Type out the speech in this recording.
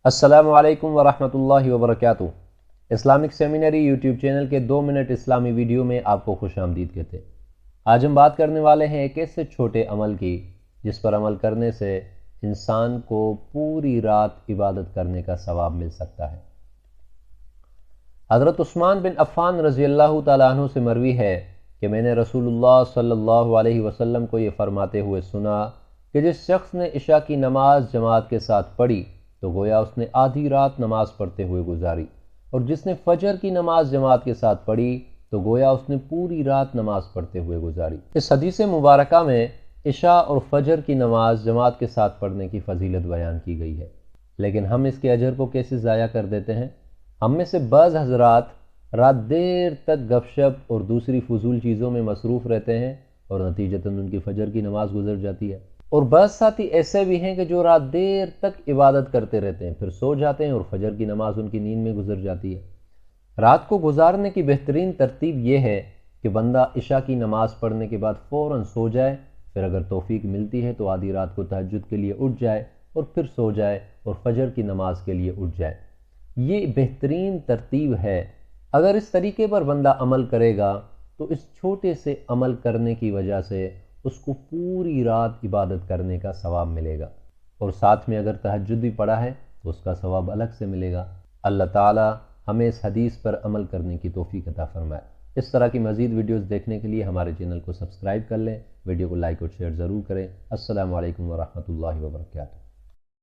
السلام علیکم ورحمۃ اللہ وبرکاتہ۔ اسلامک سیمینری یوٹیوب چینل کے 2 منٹ اسلامی ویڈیو میں آپ کو خوش آمدید کہتے ہیں۔ آج ہم بات کرنے والے ہیں ایک ایسے چھوٹے عمل کی جس پر عمل کرنے سے انسان کو پوری رات عبادت کرنے کا ثواب مل سکتا ہے۔ حضرت عثمان بن عفان رضی اللہ تعالیٰ عنہ سے مروی ہے کہ میں نے رسول اللہ صلی اللہ علیہ وسلم کو یہ فرماتے ہوئے سنا کہ جس شخص نے عشاء کی نماز جماعت کے ساتھ پڑھی تو گویا اس نے آدھی رات نماز پڑھتے ہوئے گزاری، اور جس نے فجر کی نماز جماعت کے ساتھ پڑھی تو گویا اس نے پوری رات نماز پڑھتے ہوئے گزاری۔ اس حدیث مبارکہ میں عشاء اور فجر کی نماز جماعت کے ساتھ پڑھنے کی فضیلت بیان کی گئی ہے، لیکن ہم اس کے اجر کو کیسے ضائع کر دیتے ہیں؟ ہم میں سے بعض حضرات رات دیر تک گپ شپ اور دوسری فضول چیزوں میں مصروف رہتے ہیں اور نتیجتاً ان کی فجر کی نماز گزر جاتی ہے، اور بعض ساتھی ایسے بھی ہیں کہ جو رات دیر تک عبادت کرتے رہتے ہیں، پھر سو جاتے ہیں اور فجر کی نماز ان کی نیند میں گزر جاتی ہے۔ رات کو گزارنے کی بہترین ترتیب یہ ہے کہ بندہ عشاء کی نماز پڑھنے کے بعد فوراً سو جائے، پھر اگر توفیق ملتی ہے تو آدھی رات کو تہجد کے لیے اٹھ جائے اور پھر سو جائے اور فجر کی نماز کے لیے اٹھ جائے۔ یہ بہترین ترتیب ہے۔ اگر اس طریقے پر بندہ عمل کرے گا تو اس چھوٹے سے عمل کرنے کی وجہ سے اس کو پوری رات عبادت کرنے کا ثواب ملے گا، اور ساتھ میں اگر تہجد بھی پڑھا ہے تو اس کا ثواب الگ سے ملے گا۔ اللہ تعالی ہمیں اس حدیث پر عمل کرنے کی توفیق عطا فرمائے۔ اس طرح کی مزید ویڈیوز دیکھنے کے لیے ہمارے چینل کو سبسکرائب کر لیں، ویڈیو کو لائک اور شیئر ضرور کریں۔ السلام علیکم ورحمۃ اللہ وبرکاتہ۔